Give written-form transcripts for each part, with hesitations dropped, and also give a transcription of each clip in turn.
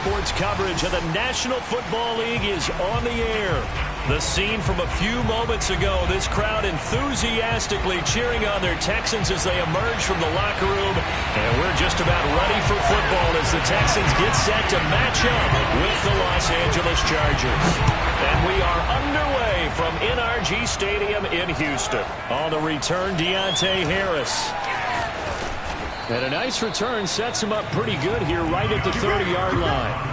Sports coverage of the National Football League is on the air. The scene from a few moments ago, this crowd enthusiastically cheering on their Texans as they emerge from the locker room. And we're just about ready for football as the Texans get set to match up with the Los Angeles Chargers. And we are underway from NRG Stadium in Houston. On the return, Deontay Harris. And a nice return sets him up pretty good here right at the 30-yard line.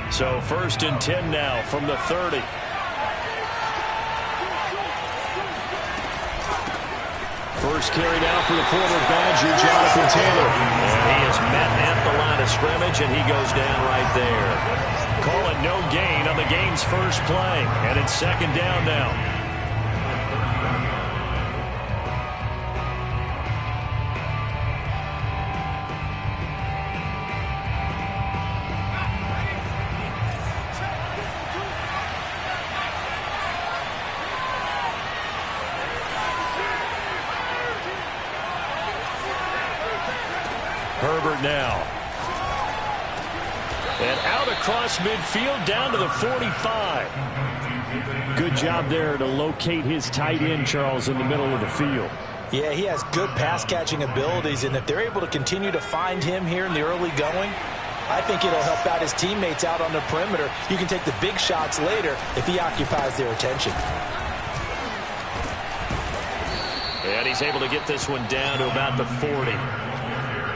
So 1st and 10 now from the 30. First carry down for the former Badger, Jonathan Taylor. And he is met at the line of scrimmage, and he goes down right there. Call it no gain on the game's first play. And it's 2nd down now. Herbert now. And out across midfield down to the 45. Good job there to locate his tight end, Charles, in the middle of the field. Yeah, he has good pass-catching abilities, and if they're able to continue to find him here in the early going, I think it'll help out his teammates out on the perimeter. You can take the big shots later if he occupies their attention. And he's able to get this one down to about the 40.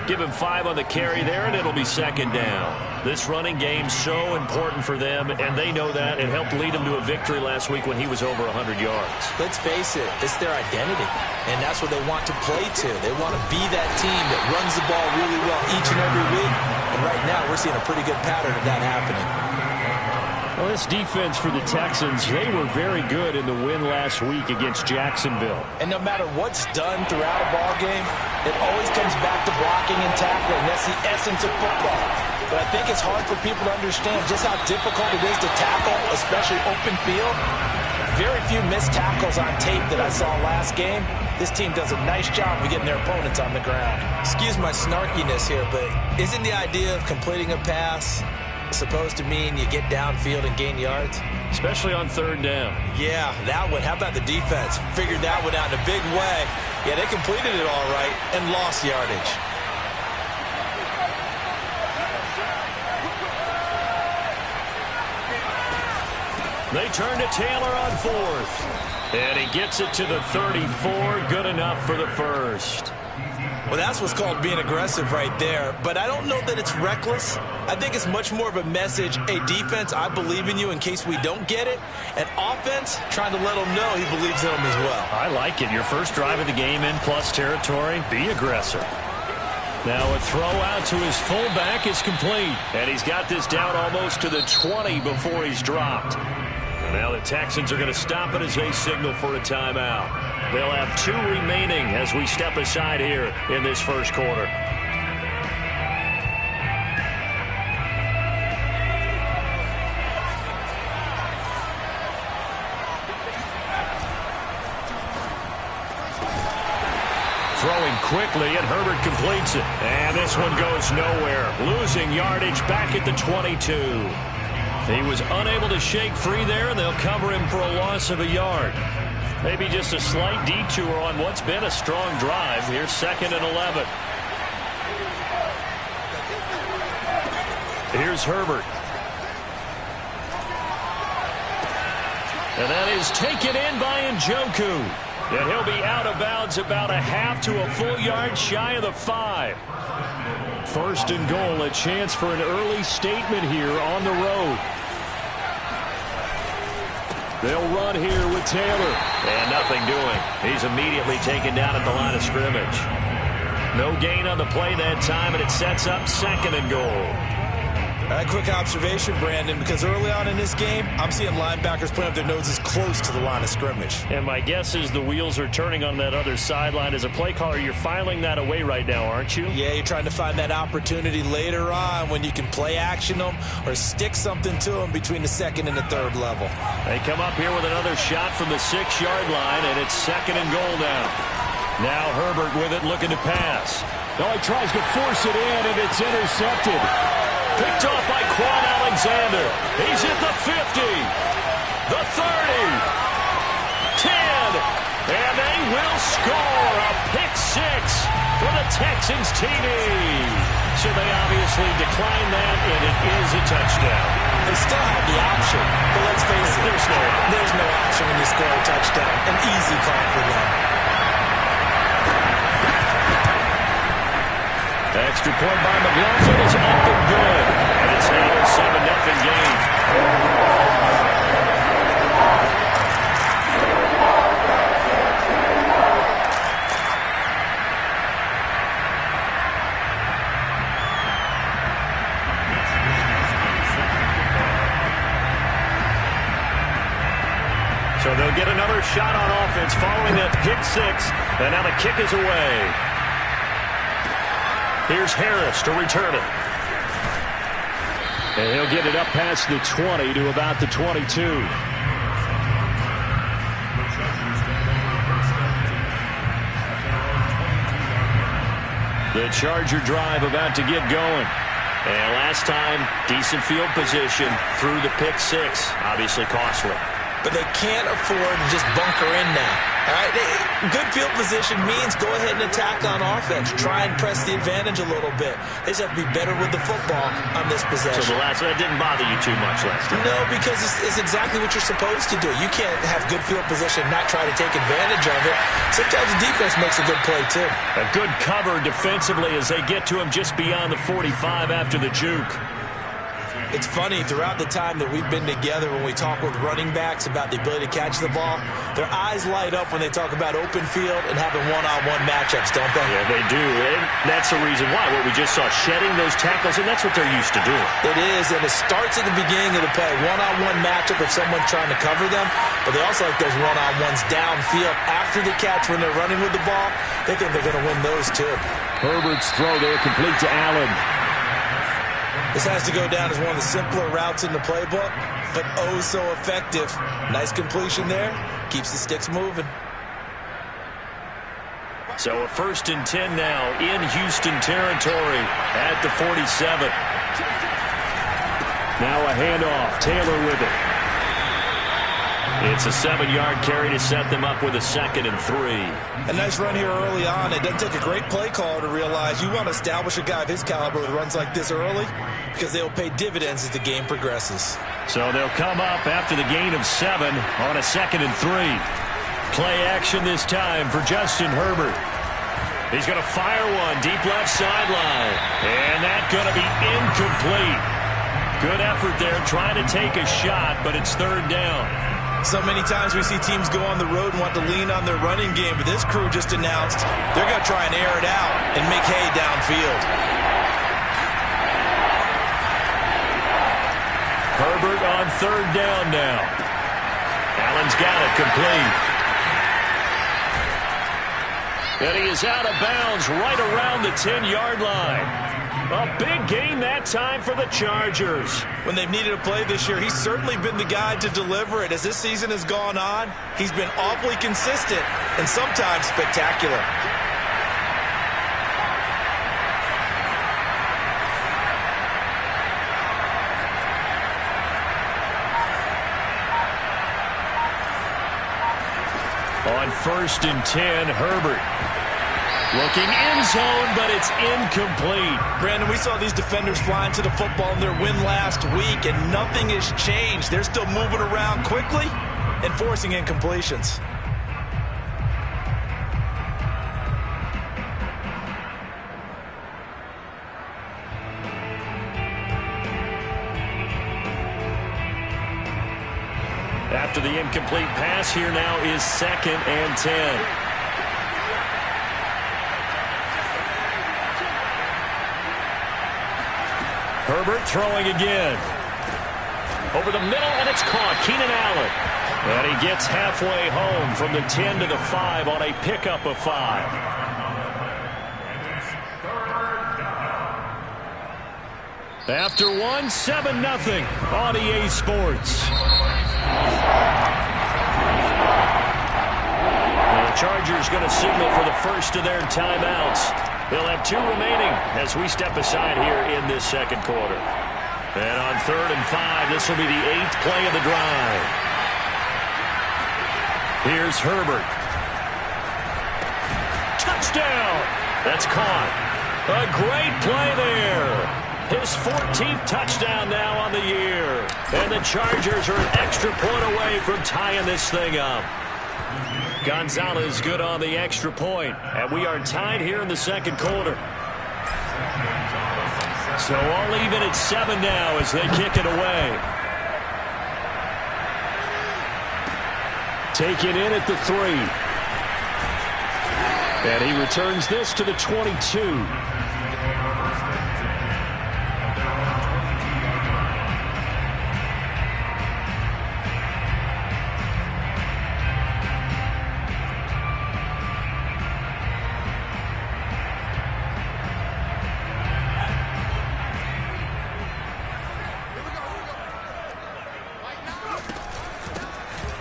Give him 5 on the carry there, and it'll be 2nd down. This running game's so important for them, and they know that. It helped lead them to a victory last week when he was over 100 yards. Let's face it, it's their identity, and that's what they want to play to. They want to be that team that runs the ball really well each and every week, and right now we're seeing a pretty good pattern of that happening. Well, this defense for the Texans, they were very good in the win last week against Jacksonville. And no matter what's done throughout a ball game, it always comes back to blocking and tackling. That's the essence of football. But I think it's hard for people to understand just how difficult it is to tackle, especially open field. Very few missed tackles on tape that I saw last game. This team does a nice job of getting their opponents on the ground. Excuse my snarkiness here, but isn't the idea of completing a pass supposed to mean you get downfield and gain yards? Especially on 3rd down. Yeah, that one. How about the defense? Figured that one out in a big way. Yeah, they completed it all right and lost yardage. They turn to Taylor on 4th. And he gets it to the 34. Good enough for the first. Well, that's what's called being aggressive right there. But I don't know that it's reckless. I think it's much more of a message. Hey, defense, I believe in you in case we don't get it. And offense, trying to let him know he believes in them as well. I like it. Your first drive of the game in plus territory. Be aggressive. Now a throw out to his fullback is complete. And he's got this down almost to the 20 before he's dropped. And now the Texans are going to stop it as they signal for a timeout. They'll have 2 remaining as we step aside here in this first quarter. Throwing quickly, and Herbert completes it. And this one goes nowhere. Losing yardage back at the 22. He was unable to shake free there, and they'll cover him for a loss of a yard. Maybe just a slight detour on what's been a strong drive. Here's 2nd and 11. Here's Herbert. And that is taken in by Njoku. And he'll be out of bounds about a half to a full yard shy of the 5. 1st and goal, a chance for an early statement here on the road. They'll run here with Taylor. And nothing doing. He's immediately taken down at the line of scrimmage. No gain on the play that time, and it sets up 2nd and goal. A quick observation, Brandon, because early on in this game, I'm seeing linebackers putting up their noses close to the line of scrimmage. And my guess is the wheels are turning on that other sideline. As a play caller, you're filing that away right now, aren't you? Yeah, you're trying to find that opportunity later on when you can play action them or stick something to them between the second and the third level. They come up here with another shot from the 6-yard line, and it's 2nd and goal now. Now Herbert with it, looking to pass. Oh, he tries to force it in, and it's intercepted. Picked off by Quan Alexander. He's at the 50, the 30, 10, and they will score a pick 6 for the Texans TD. So they obviously declined that, and it is a touchdown. They still have the option, but let's face it, there's no option when you score a touchdown. An easy call for them. Extra point by McLaughlin is up and good. And it's now a 7-0 game. So they'll get another shot on offense following that pick 6. And now the kick is away. Here's Harris to return it. And he'll get it up past the 20 to about the 22. The Charger drive about to get going. And last time, decent field position through the pick 6. Obviously costly. But they can't afford to just bunker in now. All right? Good field position means go ahead and attack on offense. Try and press the advantage a little bit. They just have to be better with the football on this possession. So that didn't bother you too much last time? No, because it's exactly what you're supposed to do. You can't have good field position and not try to take advantage of it. Sometimes the defense makes a good play, too. A good cover defensively as they get to him just beyond the 45 after the juke. It's funny, throughout the time that we've been together when we talk with running backs about the ability to catch the ball, their eyes light up when they talk about open field and having one-on-one matchups, don't they? Yeah, they do. And that's the reason why. What we just saw, shedding those tackles, and that's what they're used to doing. It is, and it starts at the beginning of the play. One-on-one matchup if someone's trying to cover them, but they also like those one-on-ones downfield after the catch when they're running with the ball. They think they're going to win those, too. Herbert's throw there complete to Allen. This has to go down as one of the simpler routes in the playbook, but oh so effective. Nice completion there. Keeps the sticks moving. So a 1st and 10 now in Houston territory at the 47. Now a handoff. Taylor with it. It's a 7-yard carry to set them up with a 2nd and 3. A nice run here early on. It doesn't take a great play caller to realize you want to establish a guy of his caliber with runs like this early because they will pay dividends as the game progresses. So they'll come up after the gain of 7 on a 2nd and 3. Play action this time for Justin Herbert. He's going to fire one deep left sideline. And that's going to be incomplete. Good effort there trying to take a shot, but it's 3rd down. So many times we see teams go on the road and want to lean on their running game, but this crew just announced they're going to try and air it out and make hay downfield. Herbert on 3rd down now. Allen's got it complete. And he is out of bounds right around the 10-yard line. A big gain that time for the Chargers. When they've needed a play this year, he's certainly been the guy to deliver it. As this season has gone on, he's been awfully consistent and sometimes spectacular. On 1st and 10, Herbert. Looking end zone, but it's incomplete. Brandon, we saw these defenders flying to the football in their win last week, and nothing has changed. They're still moving around quickly and forcing incompletions. After the incomplete pass, here now is 2nd and 10. Herbert throwing again. Over the middle, and it's caught. Keenan Allen. And he gets halfway home from the 10 to the 5 on a pickup of 5. After 7-0 on EA Sports. The Chargers going to signal for the first of their timeouts. They'll have 2 remaining as we step aside here in this second quarter. And on 3rd and 5, this will be the 8th play of the drive. Here's Herbert. Touchdown! That's caught. A great play there. His 14th touchdown now on the year. And the Chargers are an extra point away from tying this thing up. Gonzalez good on the extra point. And we are tied here in the second quarter. So all even at 7 now as they kick it away. Taken in at the 3. And he returns this to the 22.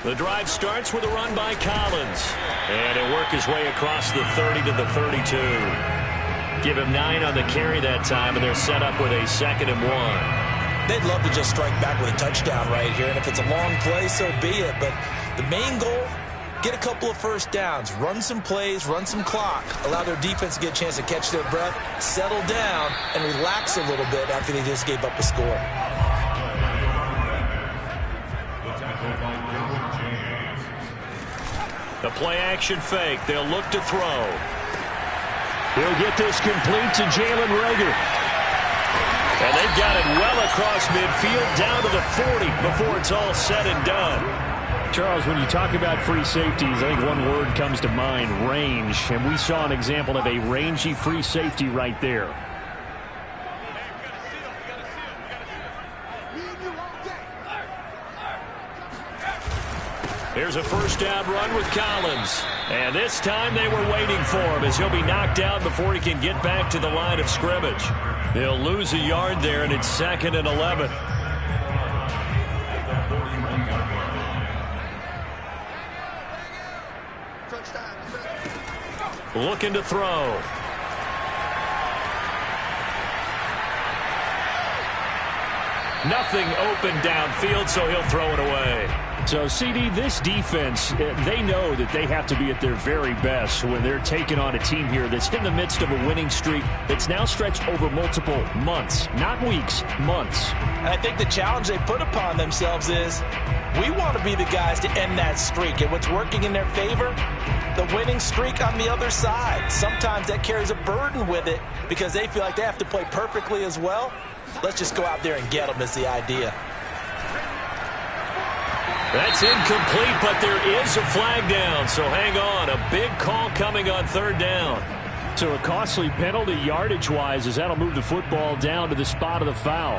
The drive starts with a run by Collins. And he'll work his way across the 30 to the 32. Give him 9 on the carry that time, and they're set up with a 2nd and 1. They'd love to just strike back with a touchdown right here. And if it's a long play, so be it. But the main goal, get a couple of first downs. Run some plays, run some clock. Allow their defense to get a chance to catch their breath, settle down, and relax a little bit after they just gave up a score. The play-action fake. They'll look to throw. He'll get this complete to Jalen Reagor. And they've got it well across midfield down to the 40 before it's all said and done. Charles, when you talk about free safeties, I think one word comes to mind, range. And we saw an example of a rangy free safety right there. Here's a first down run with Collins. And this time they were waiting for him as he'll be knocked out before he can get back to the line of scrimmage. They'll lose a yard there, and it's 2nd and 11. Looking to throw. Nothing open downfield, so he'll throw it away. So, CD, this defense, they know that they have to be at their very best when they're taking on a team here that's in the midst of a winning streak that's now stretched over multiple months, not weeks, months. And I think the challenge they put upon themselves is we want to be the guys to end that streak. And what's working in their favor? The winning streak on the other side. Sometimes that carries a burden with it because they feel like they have to play perfectly as well. Let's just go out there and get them is the idea. That's incomplete, but there is a flag down, so hang on. A big call coming on 3rd down. So a costly penalty yardage-wise as that'll move the football down to the spot of the foul.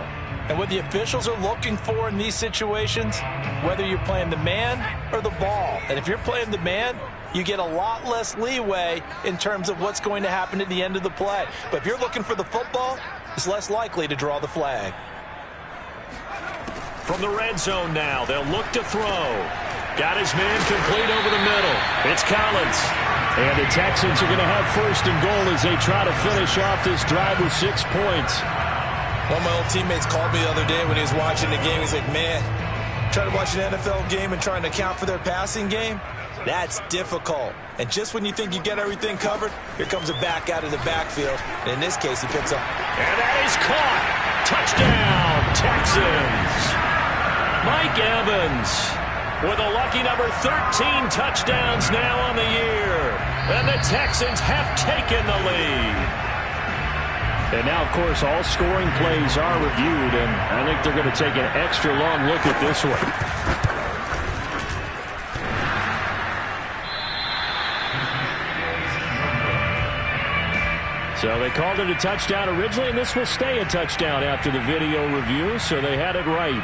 And what the officials are looking for in these situations, whether you're playing the man or the ball. And if you're playing the man, you get a lot less leeway in terms of what's going to happen at the end of the play. But if you're looking for the football, it's less likely to draw the flag. From the red zone now, they'll look to throw. Got his man complete over the middle. It's Collins. And the Texans are going to have 1st and goal as they try to finish off this drive with 6 points. One of my old teammates called me the other day when he was watching the game. He's like, man, trying to watch an NFL game and trying to account for their passing game, that's difficult. And just when you think you get everything covered, here comes a back out of the backfield. And in this case, he picks up. And that is caught. Touchdown, Texans. Mike Evans with a lucky number 13 touchdowns now on the year. And the Texans have taken the lead. And now, of course, all scoring plays are reviewed, and I think they're going to take an extra long look at this one. So they called it a touchdown originally, and this will stay a touchdown after the video review, so they had it right.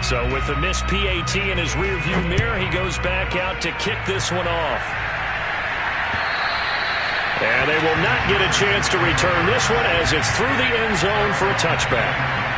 So with the missed PAT in his rearview mirror, he goes back out to kick this one off. And they will not get a chance to return this one as it's through the end zone for a touchback.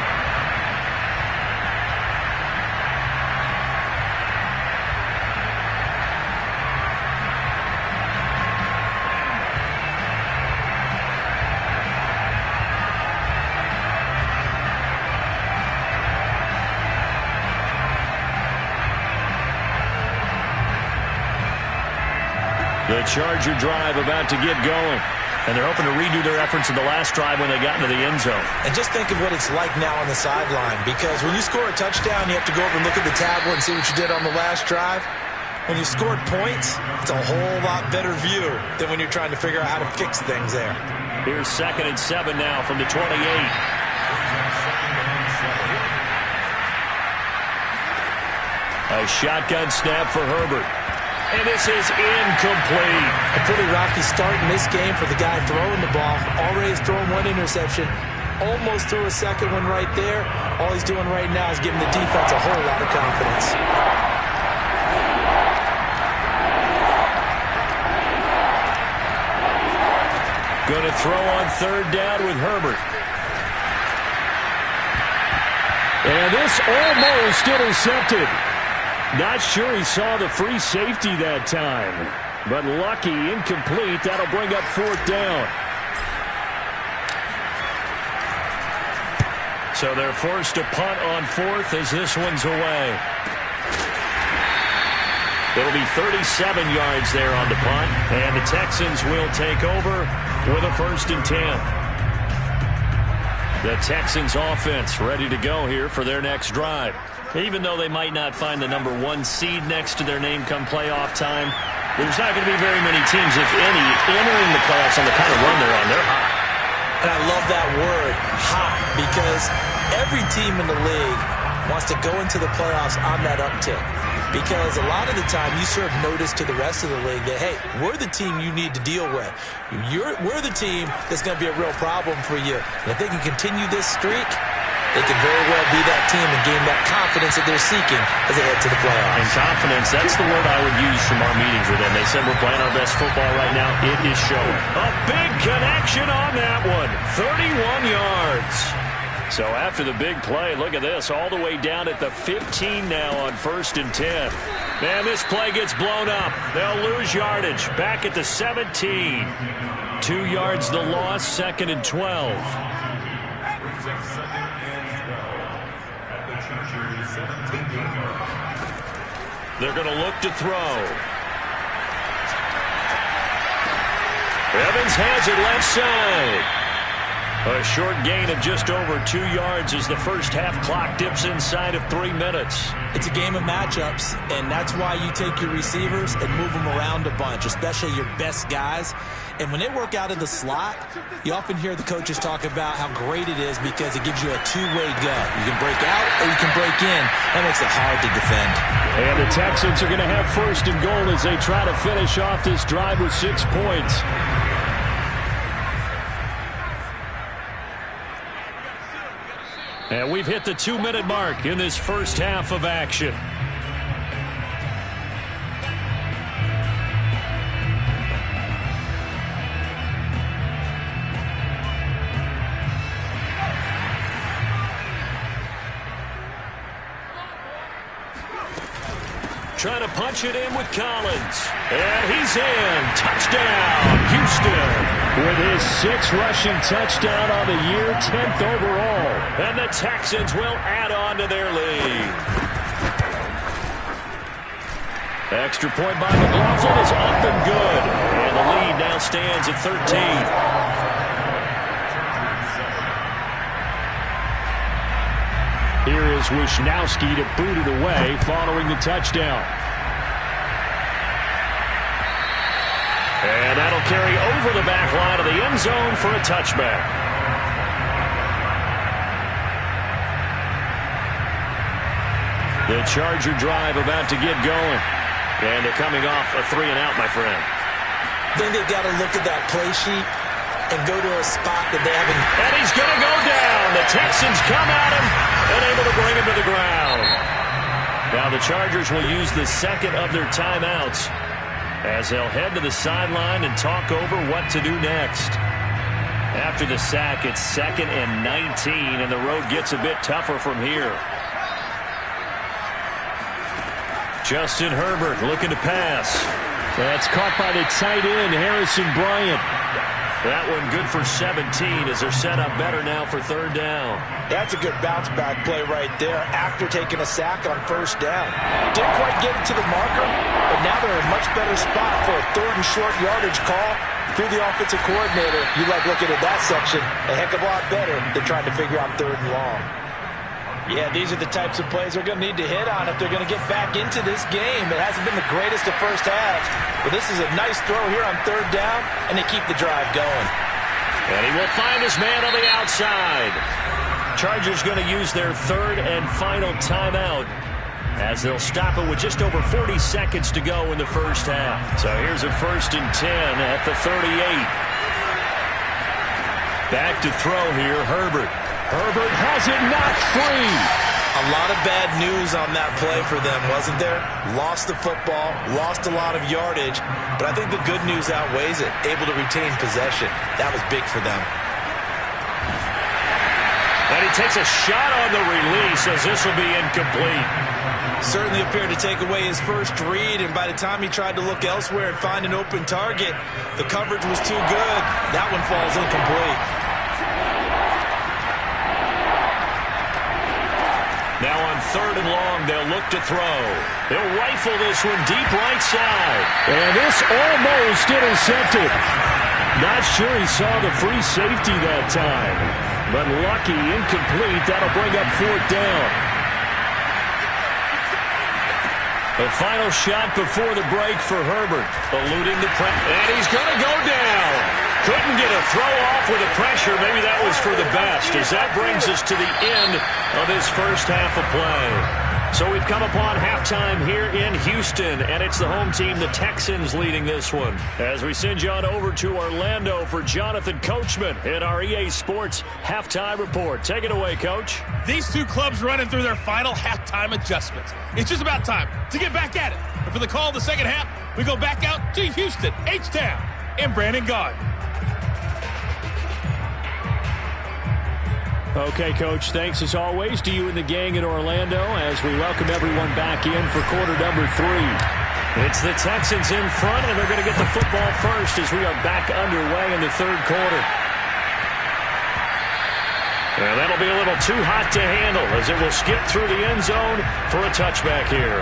The Charger drive about to get going. And they're hoping to redo their efforts in the last drive when they got into the end zone. And just think of what it's like now on the sideline. Because when you score a touchdown, you have to go over and look at the tablet and see what you did on the last drive. When you scored points, it's a whole lot better view than when you're trying to figure out how to fix things there. Here's 2nd and 7 now from the 28. A shotgun snap for Herbert. And this is incomplete. A pretty rocky start in this game for the guy throwing the ball. Already has thrown one interception. Almost threw a second one right there. All he's doing right now is giving the defense a whole lot of confidence. Going to throw on 3rd down with Herbert. And this almost intercepted. Not sure he saw the free safety that time. But lucky, incomplete. That'll bring up 4th down. So they're forced to punt on 4th as this one's away. It'll be 37 yards there on the punt. And the Texans will take over with a 1st and 10. The Texans offense ready to go here for their next drive. Even though they might not find the number 1 seed next to their name come playoff time, there's not going to be very many teams, if any, entering the playoffs on the kind of run they're on. They're hot. And I love that word, hot, because every team in the league wants to go into the playoffs on that uptick. Because a lot of the time you serve notice to the rest of the league that, hey, we're the team you need to deal with. We're the team that's going to be a real problem for you. And if they can continue this streak, they can very well be that team and gain that confidence that they're seeking as they head to the playoffs. And confidence, that's the word I would use from our meetings with them. They said we're playing our best football right now. It is showing. A big connection on that one. 31 yards. So after the big play, look at this, all the way down at the 15 now on 1st and 10. Man, this play gets blown up. They'll lose yardage. Back at the 17. 2 yards the loss, 2nd and 12. They're going to look to throw. Evans has it left side. A short gain of just over 2 yards as the first half clock dips inside of 3 minutes. It's a game of matchups, and that's why you take your receivers and move them around a bunch, especially your best guys. And when they work out of the slot, you often hear the coaches talk about how great it is because it gives you a two-way go. You can break out or you can break in. That makes it hard to defend. And the Texans are going to have 1st and goal as they try to finish off this drive with 6 points. And we've hit the 2-minute mark in this first half of action. Trying to punch it in with Collins. And he's in. Touchdown, Houston. With his 6th rushing touchdown on the year, 10th overall. And the Texans will add on to their lead. Extra point by McLaughlin is up and good. And the lead now stands at 13. Here is Wisnowski to boot it away following the touchdown. And that'll carry over the back line of the end zone for a touchback. The Charger drive about to get going. And they're coming off a 3-and-out, my friend. I think they've got to look at that play sheet and go to a spot that they haven't. And he's going to go down. The Texans come at him and able to bring him to the ground. Now the Chargers will use the second of their timeouts as they'll head to the sideline and talk over what to do next. After the sack, it's 2nd and 19, and the road gets a bit tougher from here. Justin Herbert looking to pass. That's caught by the tight end, Harrison Bryant. That one good for 17 as they're set up better now for 3rd down. That's a good bounce back play right there after taking a sack on 1st down. Didn't quite get it to the marker, but now they're in a much better spot for a 3rd and short yardage call. Through the offensive coordinator, you like looking at that section a heck of a lot better than trying to figure out 3rd and long. Yeah, these are the types of plays they're going to need to hit on if they're going to get back into this game. It hasn't been the greatest of first halves, but this is a nice throw here on 3rd down, and they keep the drive going. And he will find his man on the outside. Chargers going to use their 3rd and final timeout as they'll stop it with just over 40 seconds to go in the first half. So here's a 1st and 10 at the 38. Back to throw here, Herbert. Herbert has it knocked free. A lot of bad news on that play for them, wasn't there? Lost the football, lost a lot of yardage, but I think the good news outweighs it. Able to retain possession. That was big for them. And he takes a shot on the release as this will be incomplete. Certainly appeared to take away his first read, and by the time he tried to look elsewhere and find an open target, the coverage was too good. That one falls incomplete. Now on 3rd and long, they'll look to throw. They'll rifle this one deep right side. And this almost intercepted. Not sure he saw the free safety that time. But lucky, incomplete. That'll bring up 4th down. The final shot before the break for Herbert. Eluding the pressure. And he's going to go down. Couldn't get a throw off with the pressure. Maybe that was for the best, as that brings us to the end of this first half of play. So we've come upon halftime here in Houston, and it's the home team, the Texans, leading this one. As we send you on over to Orlando for Jonathan Coachman in our EA Sports Halftime Report. Take it away, Coach. These two clubs running through their final halftime adjustments. It's just about time to get back at it. And for the call of the second half, we go back out to Houston, H-Town, and Brandon Gaudin. Okay, Coach, thanks as always to you and the gang in Orlando as we welcome everyone back in for quarter number 3. It's the Texans in front, and they're going to get the football first as we are back underway in the 3rd quarter. And that'll be a little too hot to handle as it will skip through the end zone for a touchback here.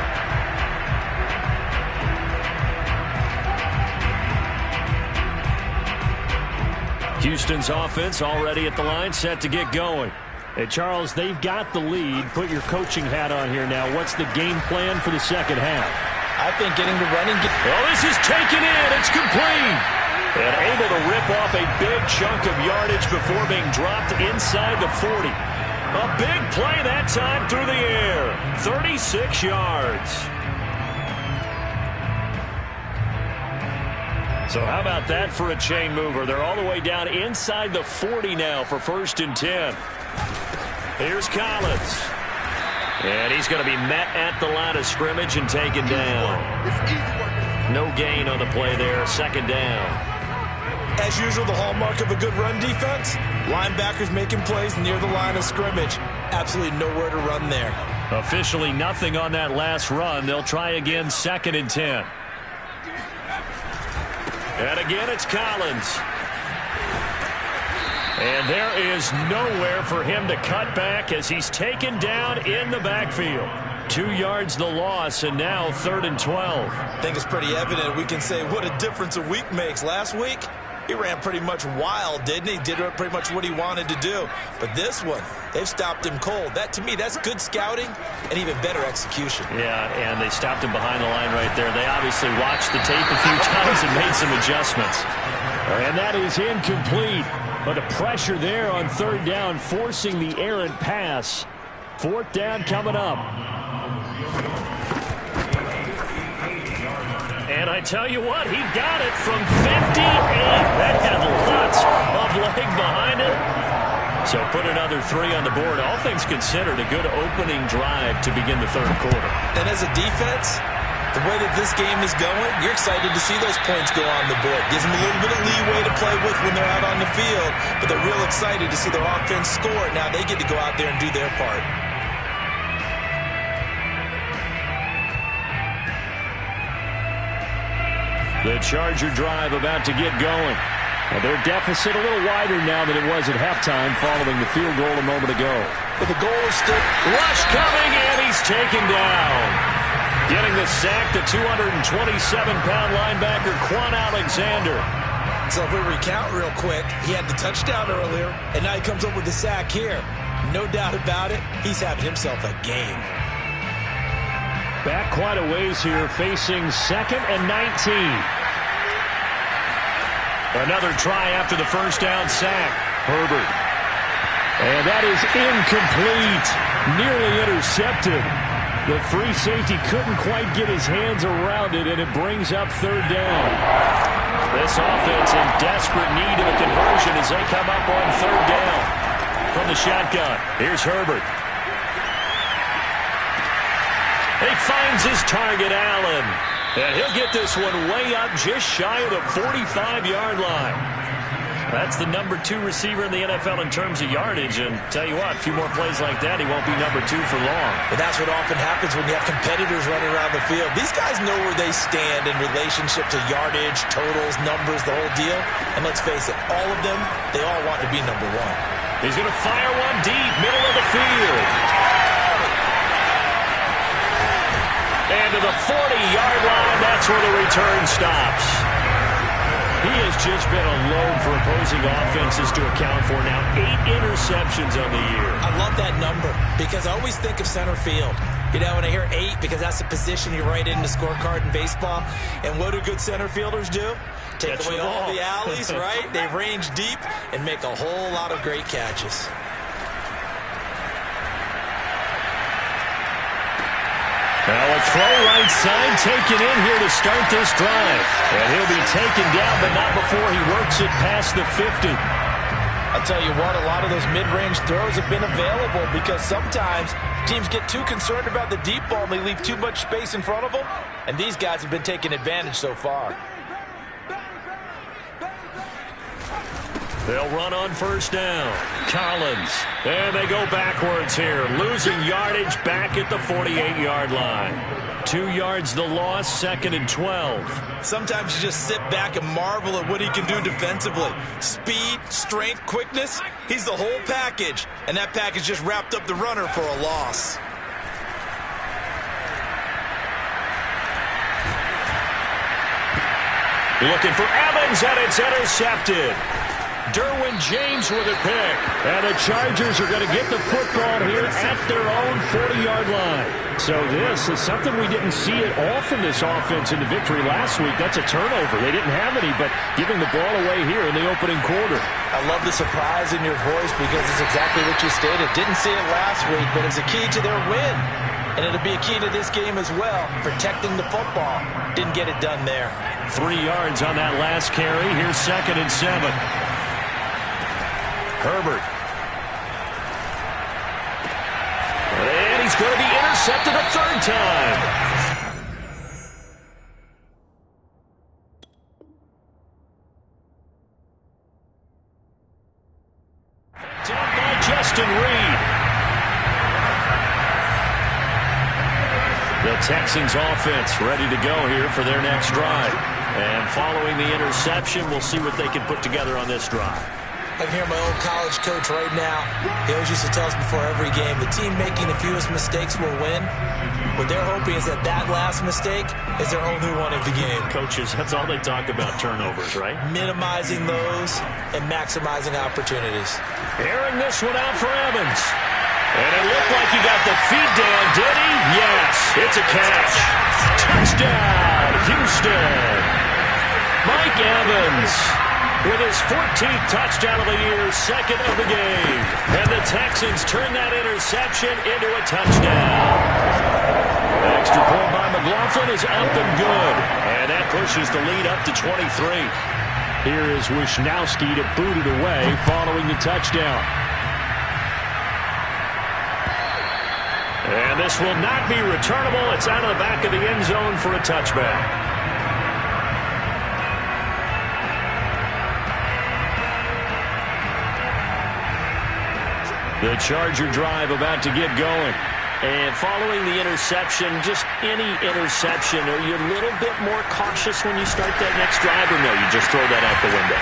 Houston's offense already at the line, set to get going. Hey, Charles, they've got the lead. Put your coaching hat on here now. What's the game plan for the second half? I think getting the running. Oh, this is taken in. It's complete. And able to rip off a big chunk of yardage before being dropped inside the 40. A big play that time through the air. 36 yards. So how about that for a chain mover? They're all the way down inside the 40 now for 1st and 10. Here's Collins. And he's going to be met at the line of scrimmage and taken down. No gain on the play there. 2nd down. As usual, the hallmark of a good run defense, linebackers making plays near the line of scrimmage. Absolutely nowhere to run there. Officially nothing on that last run. They'll try again, 2nd and 10. And again, it's Collins. And there is nowhere for him to cut back as he's taken down in the backfield. 2 yards the loss, and now 3rd and 12. I think it's pretty evident. We can say what a difference a week makes. Last week, he ran pretty much wild, didn't he? Did pretty much what he wanted to do. But this one, they've stopped him cold. That, to me, that's good scouting and even better execution. Yeah, and they stopped him behind the line right there. They obviously watched the tape a few times and made some adjustments. And that is incomplete. But a pressure there on 3rd down, forcing the errant pass. 4th down coming up. And I tell you what, he got it from 58. That had lots of leg behind it. So put another 3 on the board. All things considered, a good opening drive to begin the third quarter. And as a defense, the way that this game is going, you're excited to see those points go on the board. Gives them a little bit of leeway to play with when they're out on the field, but they're real excited to see their offense score. Now they get to go out there and do their part. The Charger drive about to get going. Well, their deficit a little wider now than it was at halftime following the field goal a moment ago. But the goal is still... Rush coming, and he's taken down. Getting the sack, the 227-pound linebacker, Quan Alexander. So if we recount real quick, he had the touchdown earlier, and now he comes up with the sack here. No doubt about it, he's having himself a game. Back quite a ways here, facing 2nd and 19. Another try after the first down sack. Herbert. And that is incomplete. Nearly intercepted. The free safety couldn't quite get his hands around it, and it brings up 3rd down. This offense in desperate need of a conversion as they come up on 3rd down. From the shotgun, here's Herbert. He finds his target, Allen. And he'll get this one way up just shy of the 45-yard line. That's the number 2 receiver in the NFL in terms of yardage. And tell you what, a few more plays like that, he won't be number 2 for long. But that's what often happens when you have competitors running around the field. These guys know where they stand in relationship to yardage, totals, numbers, the whole deal. And let's face it, all of them, they all want to be number 1. He's going to fire one deep, middle of the field. And to the 40-yard line, that's where the return stops. He has just been a load for opposing offenses to account for now. 8 interceptions on the year. I love that number because I always think of center field. You know, when I hear 8, because that's the position you write in the scorecard in baseball. And what do good center fielders do? Take away all the alleys, right? They range deep and make a whole lot of great catches. Now a throw right side taken in here to start this drive. And he'll be taken down, but not before he works it past the 50. I'll tell you what, a lot of those mid-range throws have been available because sometimes teams get too concerned about the deep ball and they leave too much space in front of them. And these guys have been taking advantage so far. They'll run on 1st down. Collins. And they go backwards here. Losing yardage back at the 48-yard line. 2 yards the loss, 2nd and 12. Sometimes you just sit back and marvel at what he can do defensively. Speed, strength, quickness. He's the whole package. And that package just wrapped up the runner for a loss. Looking for Evans, and it's intercepted. Derwin James with a pick. And the Chargers are going to get the football here at their own 40-yard line. So this is something we didn't see at all from this offense in the victory last week. That's a turnover. They didn't have any, but giving the ball away here in the opening quarter. I love the surprise in your voice because it's exactly what you stated. Didn't see it last week, but it's a key to their win. And it'll be a key to this game as well, protecting the football. Didn't get it done there. 3 yards on that last carry. Here's 2nd and 7. Herbert. And he's going to be intercepted a 3rd time. Down by Justin Reed. The Texans offense ready to go here for their next drive. And following the interception, we'll see what they can put together on this drive. I can hear my old college coach right now. He always used to tell us before every game, the team making the fewest mistakes will win. What they're hoping is that that last mistake is their only one of the game. Coaches, that's all they talk about, turnovers, right? Minimizing those and maximizing opportunities. Airing this one out for Evans. And it looked like he got the feet down, did he? Yes, it's a catch. Touchdown, Houston. Mike Evans. with his 14th touchdown of the year, second of the game. And the Texans turn that interception into a touchdown. Extra point by McLaughlin is up and good. And that pushes the lead up to 23. Here is Wisnowski to boot it away following the touchdown. And this will not be returnable. It's out of the back of the end zone for a touchback. The Charger drive about to get going. And following the interception, just any interception, are you a little bit more cautious when you start that next drive, or no, you just throw that out the window?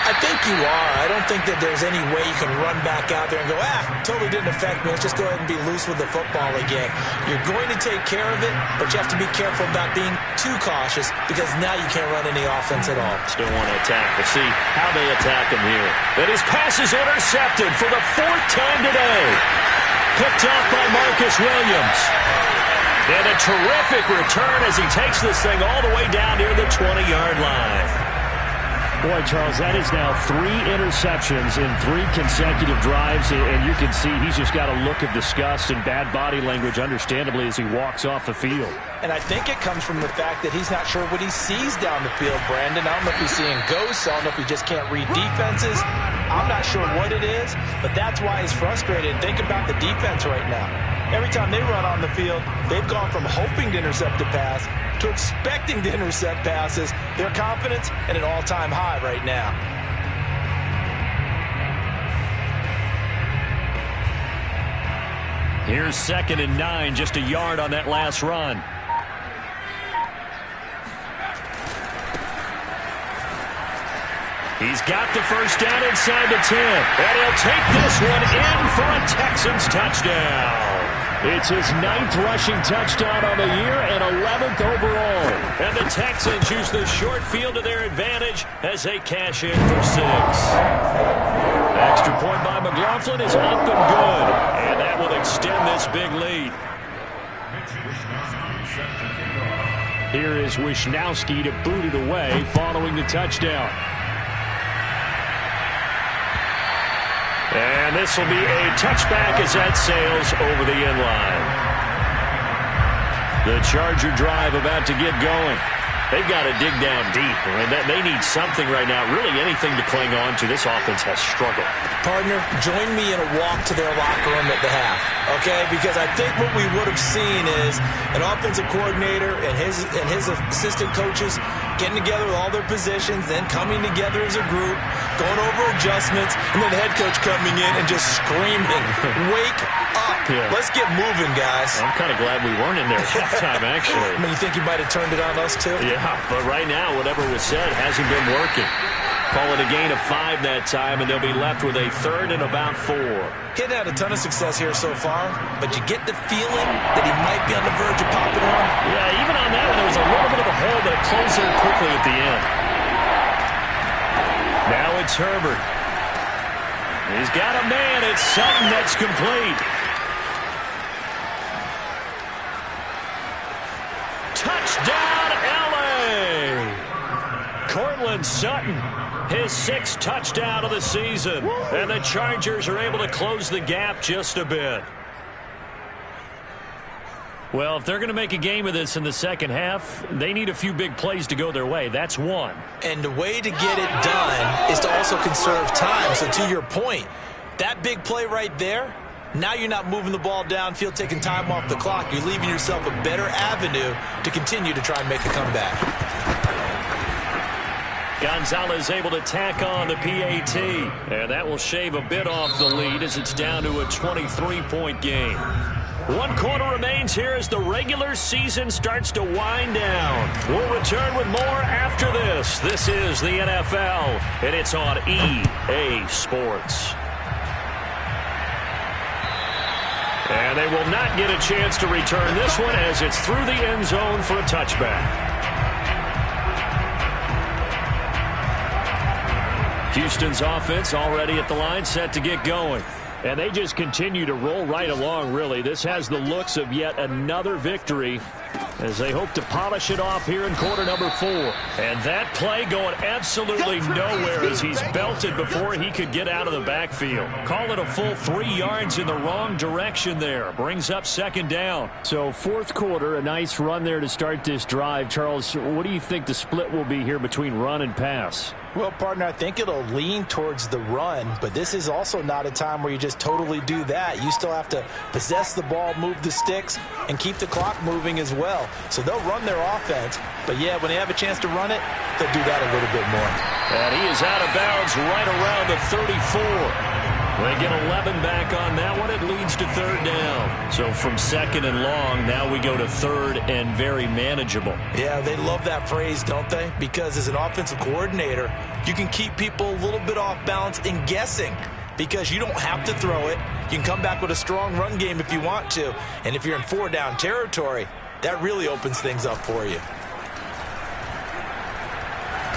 I think you are. I don't think that there's any way you can run back out there and go, totally didn't affect me. Let's just go ahead and be loose with the football again. You're going to take care of it, but you have to be careful about being too cautious because now you can't run any offense at all. Still want to attack. We'll see how they attack him here. But his pass is intercepted for the 4th time today. Picked off by Marcus Williams. And a terrific return as he takes this thing all the way down near the 20-yard line. Boy, Charles, that is now 3 interceptions in 3 consecutive drives, and you can see he's just got a look of disgust and bad body language, understandably, as he walks off the field. And I think it comes from the fact that he's not sure what he sees down the field, Brandon. I don't know if he's seeing ghosts. I don't know if he just can't read defenses. I'm not sure what it is, but that's why he's frustrated. Think about the defense right now. Every time they run on the field, they've gone from hoping to intercept a pass to expecting to intercept passes. Their confidence at an all-time high right now. Here's 2nd and 9, just a yard on that last run. He's got the first down inside the 10. And he'll take this one in for a Texans touchdown. It's his 9th rushing touchdown on the year and 11th overall. And the Texans use the short field to their advantage as they cash in for 6. Extra point by McLaughlin is up and good. And that will extend this big lead. Here is Wisnowski to boot it away following the touchdown. And this will be a touchback as that sails over the end line. The Charger drive about to get going. They've got to dig down deep. I mean, they need something right now, really anything to cling on to. This offense has struggled. Partner, join me in a walk to their locker room at the half, okay? Because I think what we would have seen is an offensive coordinator and his assistant coaches getting together with all their positions, then coming together as a group, going over adjustments, and then the head coach coming in and just screaming, wake up. Yeah. Let's get moving, guys. I'm kind of glad we weren't in there at halftime, actually. I mean, you think he might have turned it on us, too? Yeah, but right now, whatever was said hasn't been working. Call it a gain of 5 that time, and they'll be left with a 3rd and about 4. He hadn't had a ton of success here so far, but you get the feeling that he might be on the verge of popping one. Yeah, even on that one, there was a little bit of a hole, but it closed there quickly at the end. Now it's Herbert. He's got a man. It's Sutton that's complete. Touchdown, L.A. Cortland Sutton, his 6th touchdown of the season. And the Chargers are able to close the gap just a bit. Well, if they're going to make a game of this in the second half, they need a few big plays to go their way. That's one. And the way to get it done is to also conserve time. So to your point, that big play right there, now you're not moving the ball downfield, taking time off the clock. You're leaving yourself a better avenue to continue to try and make a comeback. Gonzalez able to tack on the PAT. And that will shave a bit off the lead as it's down to a 23-point game. 1 quarter remains here as the regular season starts to wind down. We'll return with more after this. This is the NFL, and it's on EA Sports. And they will not get a chance to return this one as it's through the end zone for a touchback. Houston's offense already at the line, set to get going. And they just continue to roll right along, really. This has the looks of yet another victory as they hope to polish it off here in quarter number 4. And that play going absolutely nowhere as he's belted before he could get out of the backfield. Call it a full 3 yards in the wrong direction there. Brings up second down. So fourth quarter, a nice run there to start this drive. Charles, what do you think the split will be here between run and pass? Well, partner, I think it'll lean towards the run, but this is also not a time where you just totally do that. You still have to possess the ball, move the sticks, and keep the clock moving as well. So they'll run their offense, but yeah, when they have a chance to run it, they'll do that a little bit more. And he is out of bounds right around the 34. They get 11 back on that one. It leads to third down. So from second and long, now we go to third and very manageable. Yeah, they love that phrase, don't they? Because as an offensive coordinator, you can keep people a little bit off balance and guessing because you don't have to throw it. You can come back with a strong run game if you want to. And if you're in 4-down territory, that really opens things up for you.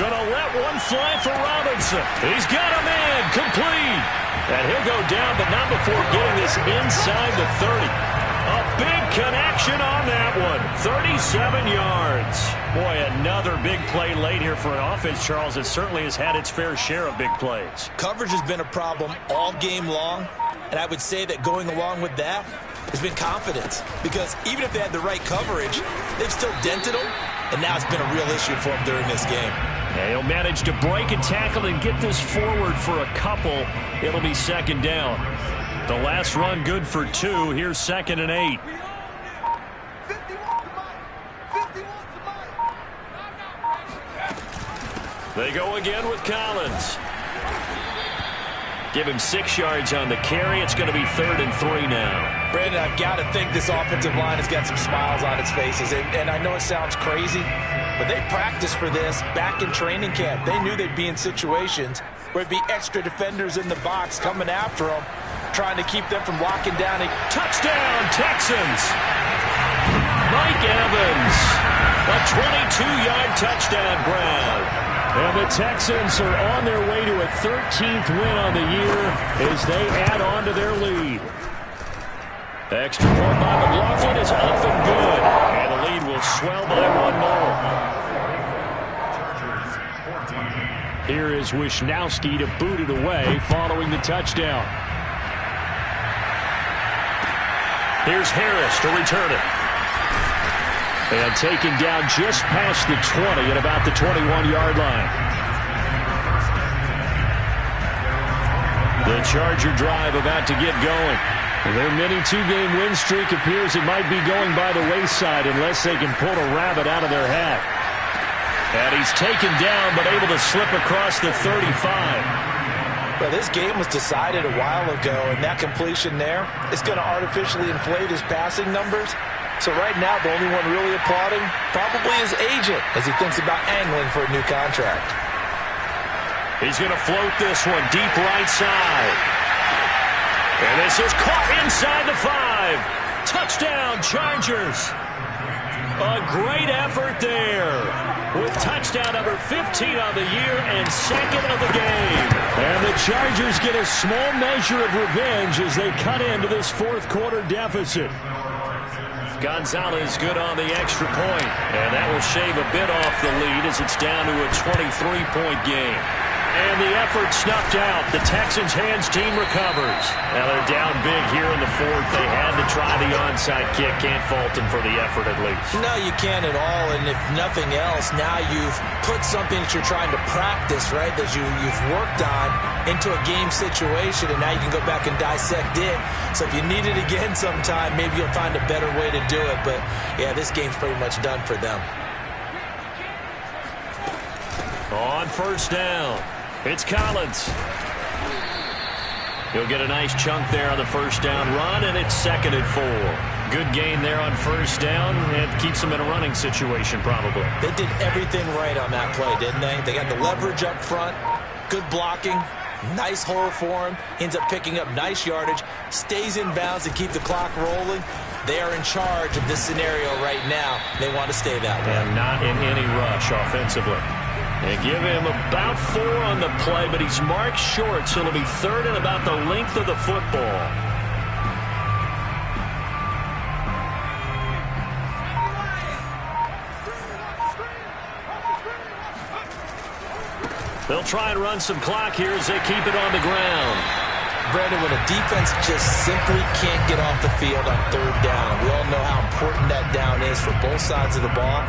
Gonna let one fly for Robinson. He's got a man complete. And he'll go down, but not before getting this inside the 30. A big connection on that one. 37 yards. Boy, another big play late here for an offense, Charles, that certainly has had its fair share of big plays. Coverage has been a problem all game long, and I would say that going along with that has been confidence. Because even if they had the right coverage, they've still dented them, and now it's been a real issue for them during this game. Yeah, he'll manage to break a tackle and get this forward for a couple. It'll be second down. The last run good for 2. Here's second and 8. They go again with Collins. Give him 6 yards on the carry. It's going to be third and 3 now. Brandon, I've got to think this offensive line has got some smiles on its faces. And I know it sounds crazy, but they practiced for this back in training camp. They knew they'd be in situations where it'd be extra defenders in the box coming after them, trying to keep them from locking down. Touchdown, Texans! Mike Evans, a 22-yard touchdown grab. And the Texans are on their way to a 13th win on the year as they add on to their lead. Extra point by McLaughlin is up and good. And the lead will swell by 1 more. Here is Wisnowski to boot it away following the touchdown. Here's Harris to return it. And taken down just past the 20 at about the 21-yard line. The Charger drive about to get going. Their mini 2-game win streak appears it might be going by the wayside unless they can pull a rabbit out of their hat. And he's taken down but able to slip across the 35. Well, this game was decided a while ago, and that completion there is going to artificially inflate his passing numbers. So right now, the only one really applauding probably his agent as he thinks about angling for a new contract. He's going to float this one deep right side. And this is caught inside the 5. Touchdown, Chargers. A great effort there with touchdown number 15 on the year and second of the game. And the Chargers get a small measure of revenge as they cut into this fourth quarter deficit. Gonzalez good on the extra point, and that will shave a bit off the lead as it's down to a 23-point game. And the effort snuffed out. The Texans' hands team recovers. Now they're down big here in the fourth. They had to try the onside kick. Can't fault them for the effort at least. No, you can't at all. And if nothing else, now you've put something that you're trying to practice, right, that you've worked on into a game situation, and now you can go back and dissect it. So if you need it again sometime, maybe you'll find a better way to do it. But, yeah, this game's pretty much done for them. On first down, it's Collins. He'll get a nice chunk there on the first down run, and it's second and 4. Good gain there on first down. It keeps them in a running situation probably. They did everything right on that play, didn't they? They got the leverage up front, good blocking, nice hole for him, ends up picking up nice yardage, stays in bounds and keep the clock rolling. They are in charge of this scenario right now. They want to stay that way. And not in any rush offensively. They give him about 4 on the play, but he's marked short, so it'll be third and about the length of the football. They'll try and run some clock here as they keep it on the ground. Brandon, when a defense just simply can't get off the field on third down, we all know how important that down is for both sides of the ball.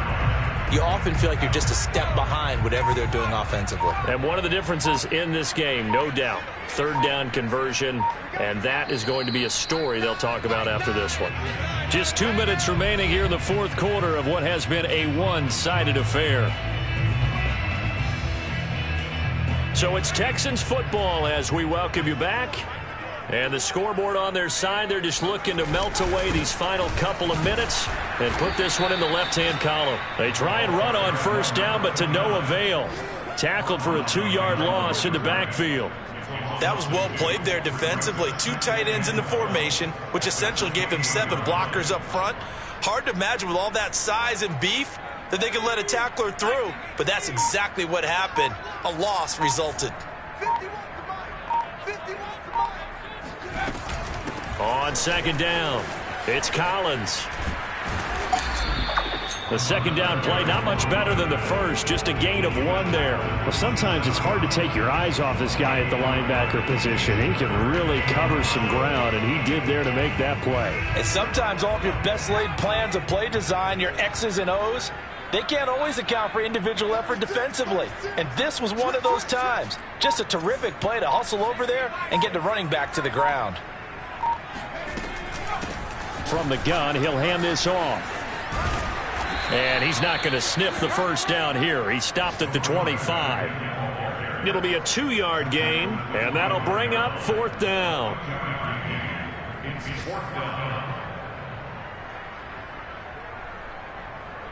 You often feel like you're just a step behind whatever they're doing offensively. And one of the differences in this game, no doubt, third down conversion, and that is going to be a story they'll talk about after this one. Just 2 minutes remaining here in the fourth quarter of what has been a one-sided affair. So it's Texans football as we welcome you back. And the scoreboard on their side, they're just looking to melt away these final couple of minutes and put this one in the left-hand column. They try and run on first down, but to no avail. Tackled for a 2-yard loss in the backfield. That was well played there defensively. 2 tight ends in the formation, which essentially gave them 7 blockers up front. Hard to imagine with all that size and beef that they could let a tackler through, but that's exactly what happened. A loss resulted. On second down, it's Collins. The second down play, not much better than the first, just a gain of 1 there. Well, sometimes it's hard to take your eyes off this guy at the linebacker position. He can really cover some ground, and he did there to make that play. And sometimes all of your best laid plans of play design, your X's and O's, they can't always account for individual effort defensively. And this was one of those times. Just a terrific play to hustle over there and get the running back to the ground. From the gun, he'll hand this off. And he's not going to sniff the first down here. He stopped at the 25. It'll be a 2-yard gain, and that'll bring up fourth down.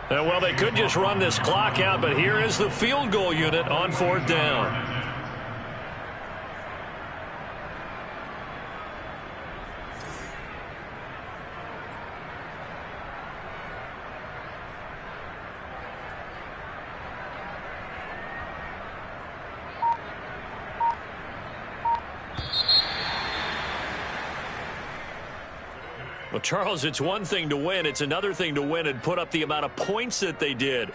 Well, they could just run this clock out, but here is the field goal unit on fourth down. Well, Charles, it's one thing to win. It's another thing to win and put up the amount of points that they did.